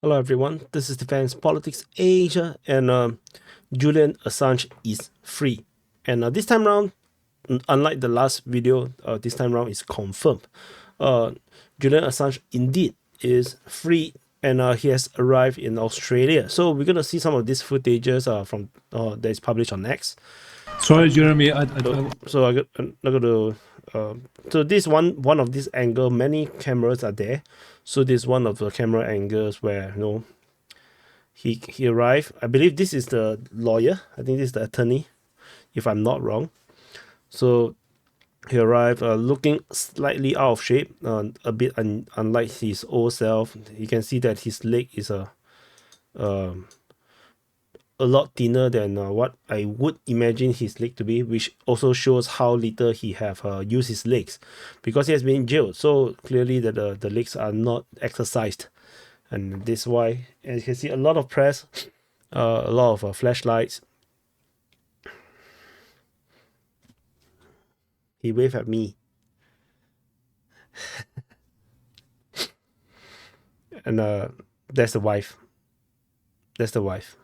Hello everyone, this is Defense Politics Asia, and Julian Assange is free. And this time round, unlike the last video, this time round is confirmed. Julian Assange indeed is free, and he has arrived in Australia. So we're gonna see some of these footages from that is published on X. Sorry, Jeremy. I'm not gonna. So this one of these angle, many cameras are there. So this is one of the camera angles where he arrived. I believe this is the lawyer. I think this is the attorney, if I'm not wrong. So he arrived looking slightly out of shape, a bit unlike his old self. You can see that his leg is a lot thinner than what I would imagine his leg to be, which also shows how little he have used his legs, because he has been jailed. So clearly that the legs are not exercised, and this is why. And you can see a lot of press, a lot of flashlights. He waved at me. And that's the wife. That's the wife.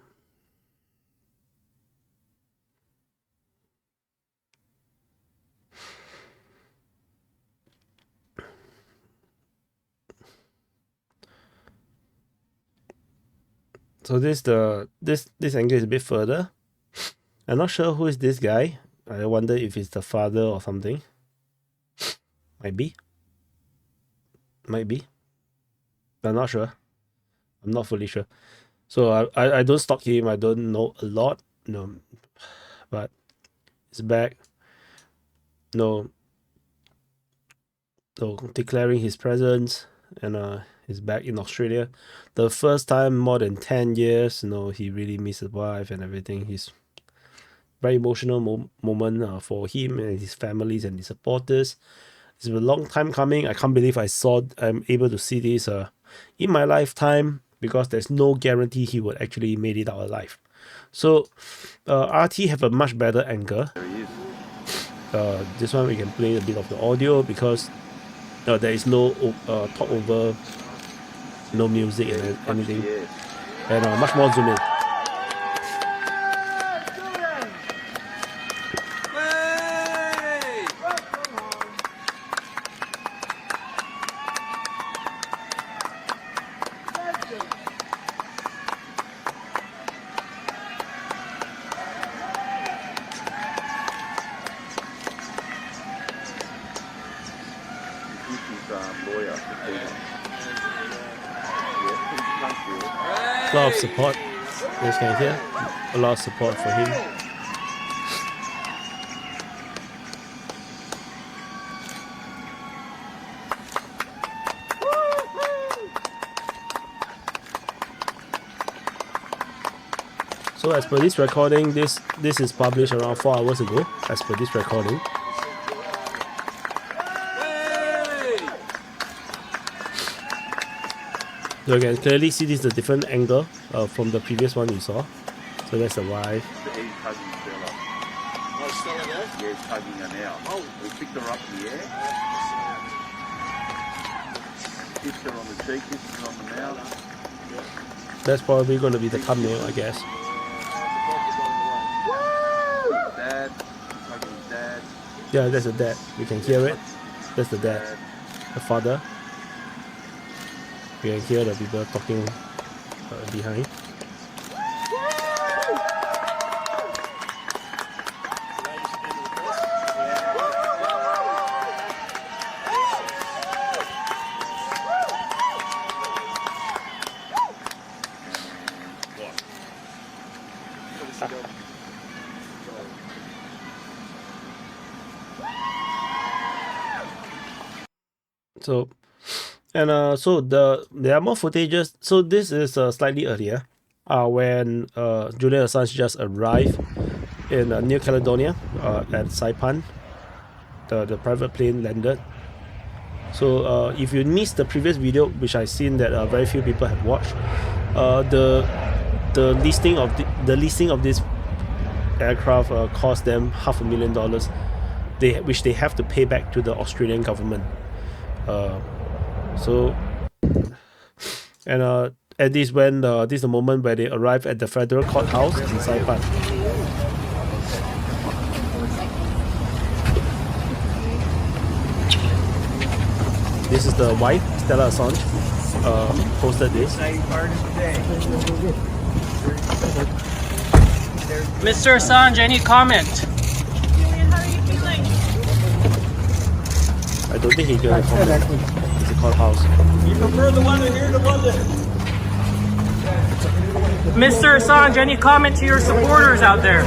So this angle is a bit further. I'm not sure who is this guy. I wonder if it's the father or something. Might be. I'm not sure. I'm not fully sure. So I don't stalk him. I don't know a lot. No, but it's back. No, declaring his presence, and he's back in Australia. The first time more than 10 years. He really missed his wife and everything. He's very emotional moment for him and his families and his supporters. It's a long time coming. I can't believe I'm able to see this in my lifetime, because there's no guarantee he would actually made it out alive. So RT have a much better angle. This one we can play a bit of the audio, because there is no talk over, no music and anything, and much more zoom in. A lot of support. You can hear a lot of support for him. So as per this recording, this is published around 4 hours ago, as per this recording. So you can clearly see this is a different angle from the previous one you saw. So that's the wife. He's hugging Stella. Oh, Stella there? Yeah, he's hugging her now. Oh. We picked her up in the air. Kissed her on the cheek, kissed her on the mouth. That's probably going to be the thumbnail, I guess. Dad. He's hugging his dad. Yeah, that's the dad. You can hear it. That's the dad. The father. You can hear the people talking behind. So there are more footages. So this is slightly earlier, when Julian Assange just arrived in New Caledonia at Saipan. The private plane landed. So if you missed the previous video, which I've seen that very few people have watched, the listing of this aircraft cost them $500,000, which they have to pay back to the Australian government. And this is the moment where they arrive at the federal courthouse in Saipan. This is the wife, Stella Assange, posted this. Mr. Assange, any comment? Julian, how are you feeling? I don't think he's gonna comment. It's a courthouse. You prefer the one in here to the one that... Mr. Assange, any comment to your supporters out there?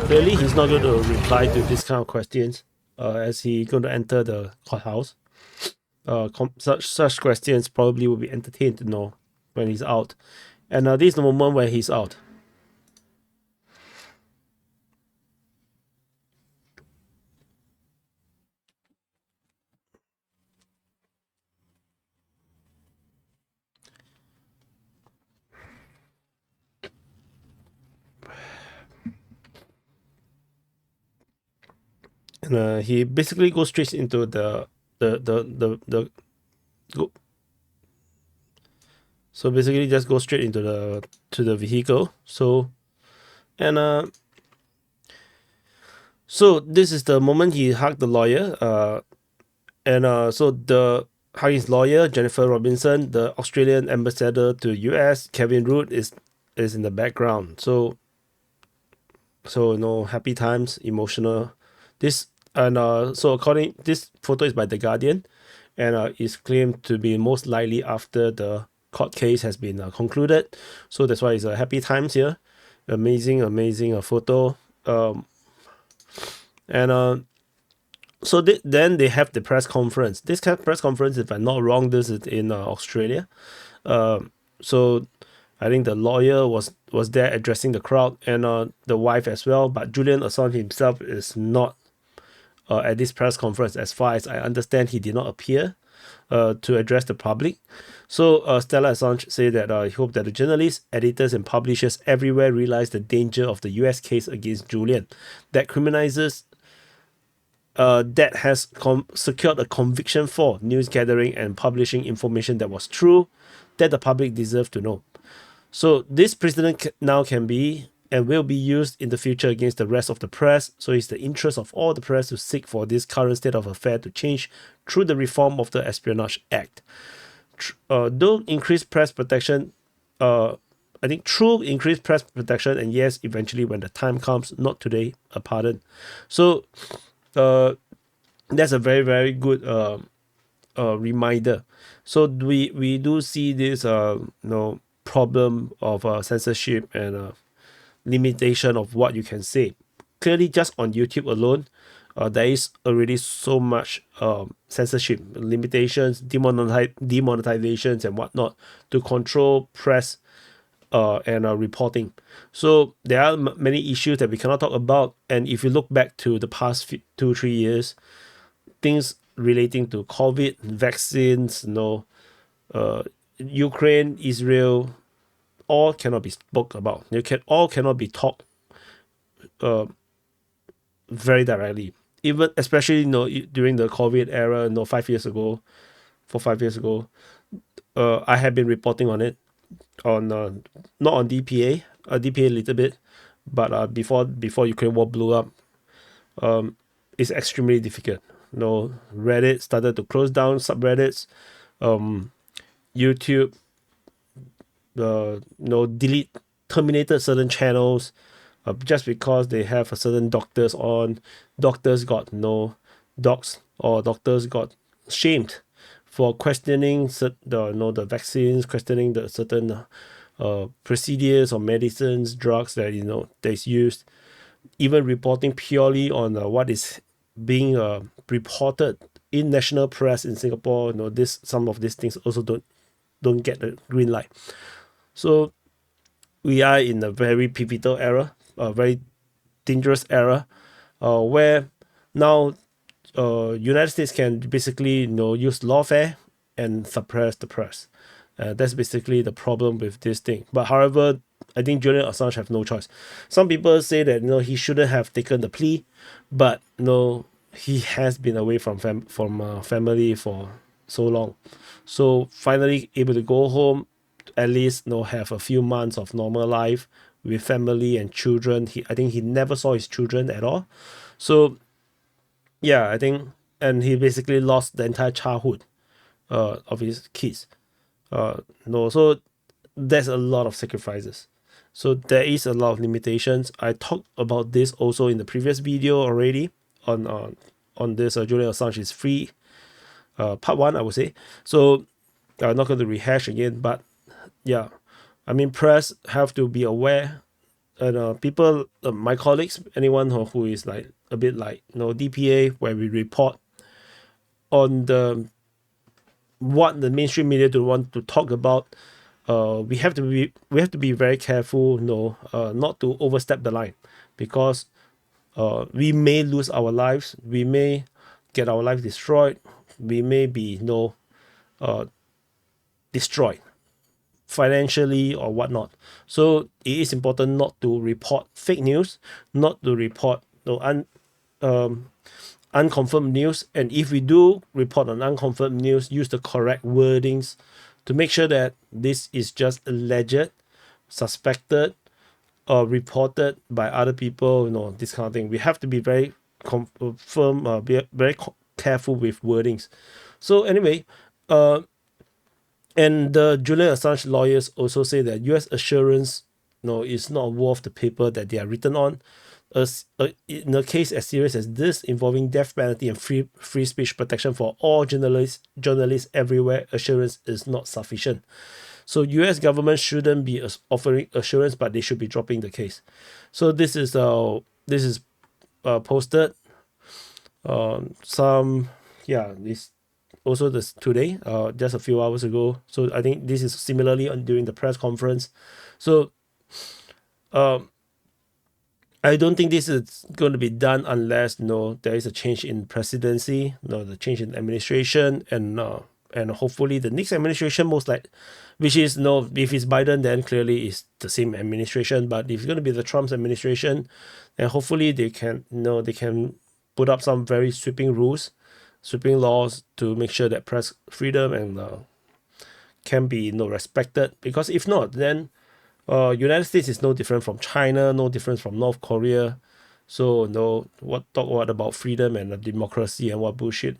Clearly, he's not going to reply to this kind of questions as he's going to enter the courthouse. Such questions probably will be entertained to know when he's out. And this is the moment where he's out. And he basically goes straight into so basically just go straight into the vehicle. So so this is the moment he hugged the lawyer. So the hugging his lawyer, Jennifer Robinson, the Australian ambassador to US, Kevin Root, is in the background. So happy times, emotional. So according, this photo is by The Guardian, and is claimed to be most likely after the court case has been concluded. So that's why it's a happy times here. Amazing photo. So then they have the press conference. This kind of press conference, if I'm not wrong, this is in Australia. So I think the lawyer was there addressing the crowd, and the wife as well. But Julian Assange himself is not at this press conference. As far as I understand, he did not appear to address the public. So Stella Assange said that he hoped that the journalists, editors, and publishers everywhere realize the danger of the US case against Julian, that criminalizes that has secured a conviction for news gathering and publishing information that was true, that the public deserve to know. So this precedent now can be and will be used in the future against the rest of the press. So it's the interest of all the press to seek for this current state of affairs to change through the reform of the Espionage Act. Though increased press protection, I think through increased press protection, and yes, eventually when the time comes, not today, a pardon. So that's a very, very good reminder. So we do see this problem of censorship and limitation of what you can say. Clearly, just on YouTube alone, there is already so much censorship, limitations, demonetizations, and whatnot to control press and reporting. So there are many issues that we cannot talk about. And if you look back to the past 2-3 years, things relating to COVID, vaccines, Ukraine, Israel, all cannot be spoke about. All cannot be talked very directly. Even especially during the COVID era, 5 years ago, 4-5 years ago, I have been reporting on it on not on DPA, DPA a little bit, but before Ukraine war blew up, it's extremely difficult. Reddit started to close down subreddits, YouTube, terminated certain channels just because they have a certain doctors on. Doctors got doxed, or doctors got shamed for questioning the vaccines, questioning the certain procedures or medicines, drugs that that's used, even reporting purely on what is being reported in national press in Singapore. Some of these things also don't get the green light. So we are in a very pivotal era, a very dangerous era, where now United States can basically use lawfare and suppress the press. That's basically the problem with this thing. But however, I think Julian Assange have no choice. Some people say that he shouldn't have taken the plea, but he has been away from family for so long. So finally able to go home, at least have a few months of normal life with family and children. I think he never saw his children at all. So yeah, I think, and he basically lost the entire childhood of his kids. So there's a lot of sacrifices. So there is a lot of limitations. I talked about this also in the previous video already on this Julian Assange is free part 1, I would say. So I'm not going to rehash again, but yeah, I mean, press have to be aware, and people, my colleagues, anyone who is like a bit like DPA, where we report on what the mainstream media do want to talk about. We have to be very careful, not to overstep the line, because we may lose our lives, we may get our lives destroyed, we may be destroyed financially or whatnot. So it is important not to report fake news, not to report unconfirmed news, and if we do report on unconfirmed news, use the correct wordings to make sure that this is just alleged, suspected, or reported by other people, this kind of thing. We have to be very firm, be very careful with wordings. So anyway, and the Julian Assange lawyers also say that U.S. assurance is not worth the paper that they are written on. In a case as serious as this, involving death penalty and free speech protection for all journalists everywhere, assurance is not sufficient. So U.S. government shouldn't be offering assurance, but they should be dropping the case. So this is posted. This also this today, just a few hours ago. So I think this is similarly during the press conference. So I don't think this is going to be done unless there is a change in presidency, the change in administration, and hopefully the next administration, most like, which is if it's Biden, then clearly it's the same administration. But if it's going to be the Trump's administration, then hopefully they can put up some very sweeping rules, sweeping laws to make sure that press freedom and can be respected. Because if not, then United States is no different from China, no different from North Korea. So what about freedom and democracy and what bullshit?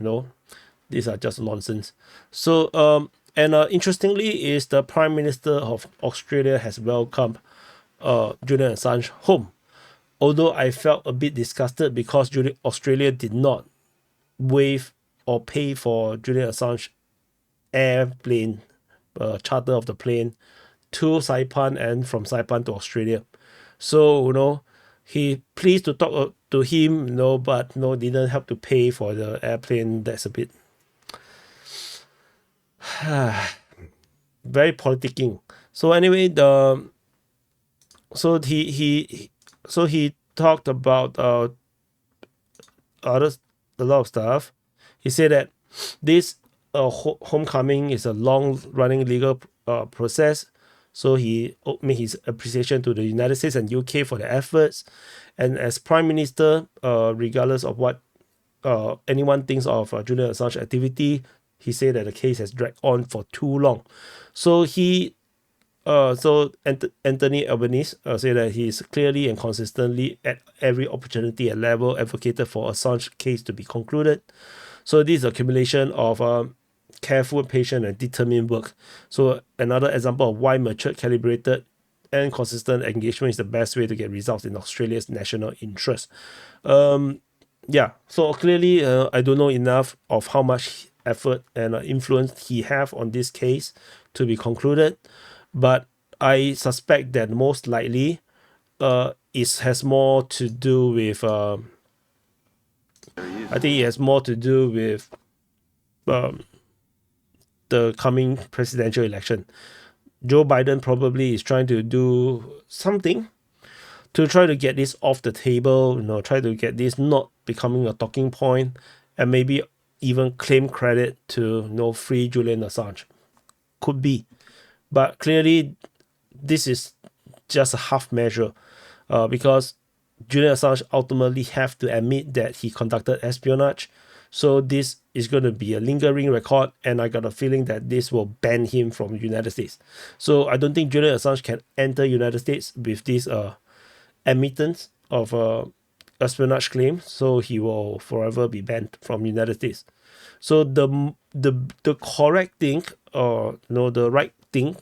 These are just nonsense. So interestingly is the Prime Minister of Australia has welcomed Julian Assange home. Although I felt a bit disgusted because Australia did not waive or pay for Julian Assange airplane charter of the plane to Saipan and from Saipan to Australia. So he pleased to talk to him, but didn't have to pay for the airplane. That's a bit very politicking. So anyway, he talked about a lot of stuff. He said that this homecoming is a long-running legal process. So he made his appreciation to the United States and UK for the efforts. And as Prime Minister, regardless of what anyone thinks of Julian Assange activity, he said that the case has dragged on for too long. So Anthony Albanese said that he is clearly and consistently at every opportunity and level advocated for Assange case to be concluded. So this is accumulation of careful, patient, and determined work. So another example of why matured, calibrated, and consistent engagement is the best way to get results in Australia's national interest. So clearly, I don't know enough of how much effort and influence he have on this case to be concluded, but I suspect that most likely it has more to do with I think it has more to do with the coming presidential election. Joe Biden probably is trying to do something to try to get this off the table, try to get this not becoming a talking point, and maybe even claim credit to free Julian Assange. Could be. But clearly this is just a half measure, because Julian Assange ultimately have to admit that he conducted espionage. So this is going to be a lingering record, and I got a feeling that this will ban him from the United States. So I don't think Julian Assange can enter United States with this admittance of espionage claim. So he will forever be banned from United States. So the correct thing, or the right thing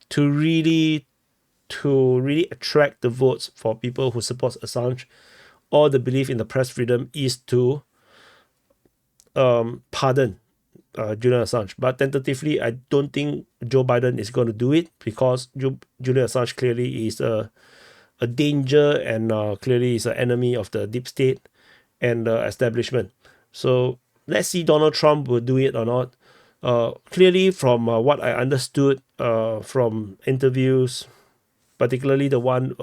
to really attract the votes for people who support Assange or the belief in the press freedom is to pardon Julian Assange. But tentatively, I don't think Joe Biden is going to do it, because Julian Assange clearly is a danger, and clearly is an enemy of the deep state and the establishment. So let's see Donald Trump will do it or not. Clearly, from what I understood from interviews, particularly the one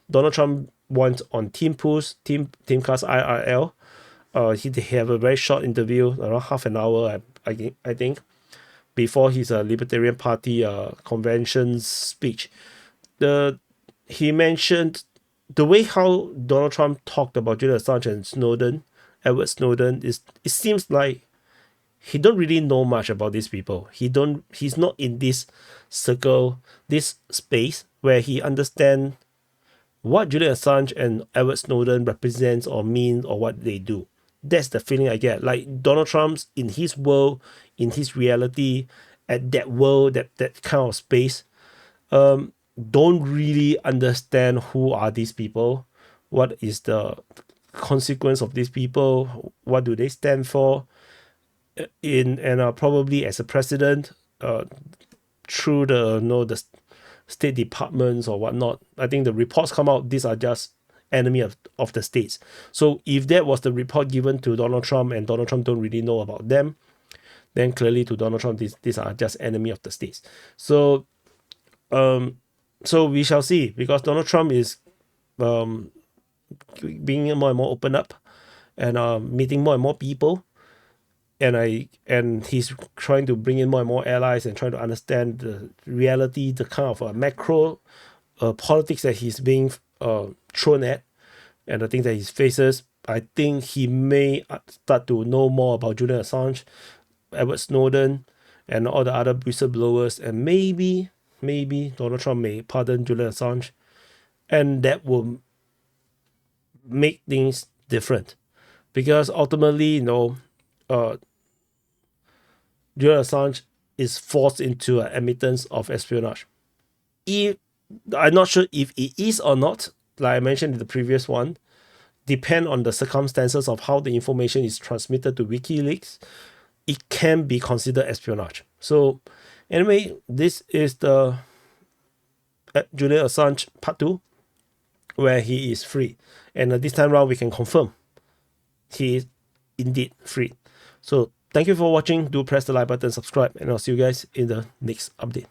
Donald Trump went on Teamcast IRL. They have a very short interview, around half an hour, I think, before his Libertarian Party convention speech. He mentioned the way how Donald Trump talked about Julian Assange and Edward Snowden, it seems like he don't really know much about these people. He's not in this circle, this space where he understands what Julian Assange and Edward Snowden represents or mean or what they do. That's the feeling I get. Like Donald Trump's in his world, in his reality, at that world, that kind of space, don't really understand who are these people, what is the consequence of these people, what do they stand for, and probably as a president, through the State Departments or whatnot. I think the reports come out, these are just enemy of the states. So if that was the report given to Donald Trump and Donald Trump don't really know about them, then clearly to Donald Trump, these are just enemy of the states. So we shall see, because Donald Trump is being more and more open up and meeting more and more people, and he's trying to bring in more and more allies and trying to understand the reality, the kind of macro politics that he's being thrown at, and the things that he faces. I think he may start to know more about Julian Assange, Edward Snowden, and all the other whistleblowers, and maybe Donald Trump may pardon Julian Assange, and that will make things different, because ultimately, Julian Assange is forced into an admittance of espionage. I'm not sure if it is or not, like I mentioned in the previous one, depend on the circumstances of how the information is transmitted to WikiLeaks, it can be considered espionage. So anyway, this is the Julian Assange part 2, where he is free. And this time around, we can confirm he is indeed free. So thank you for watching. Do press the like button, subscribe, and I'll see you guys in the next update.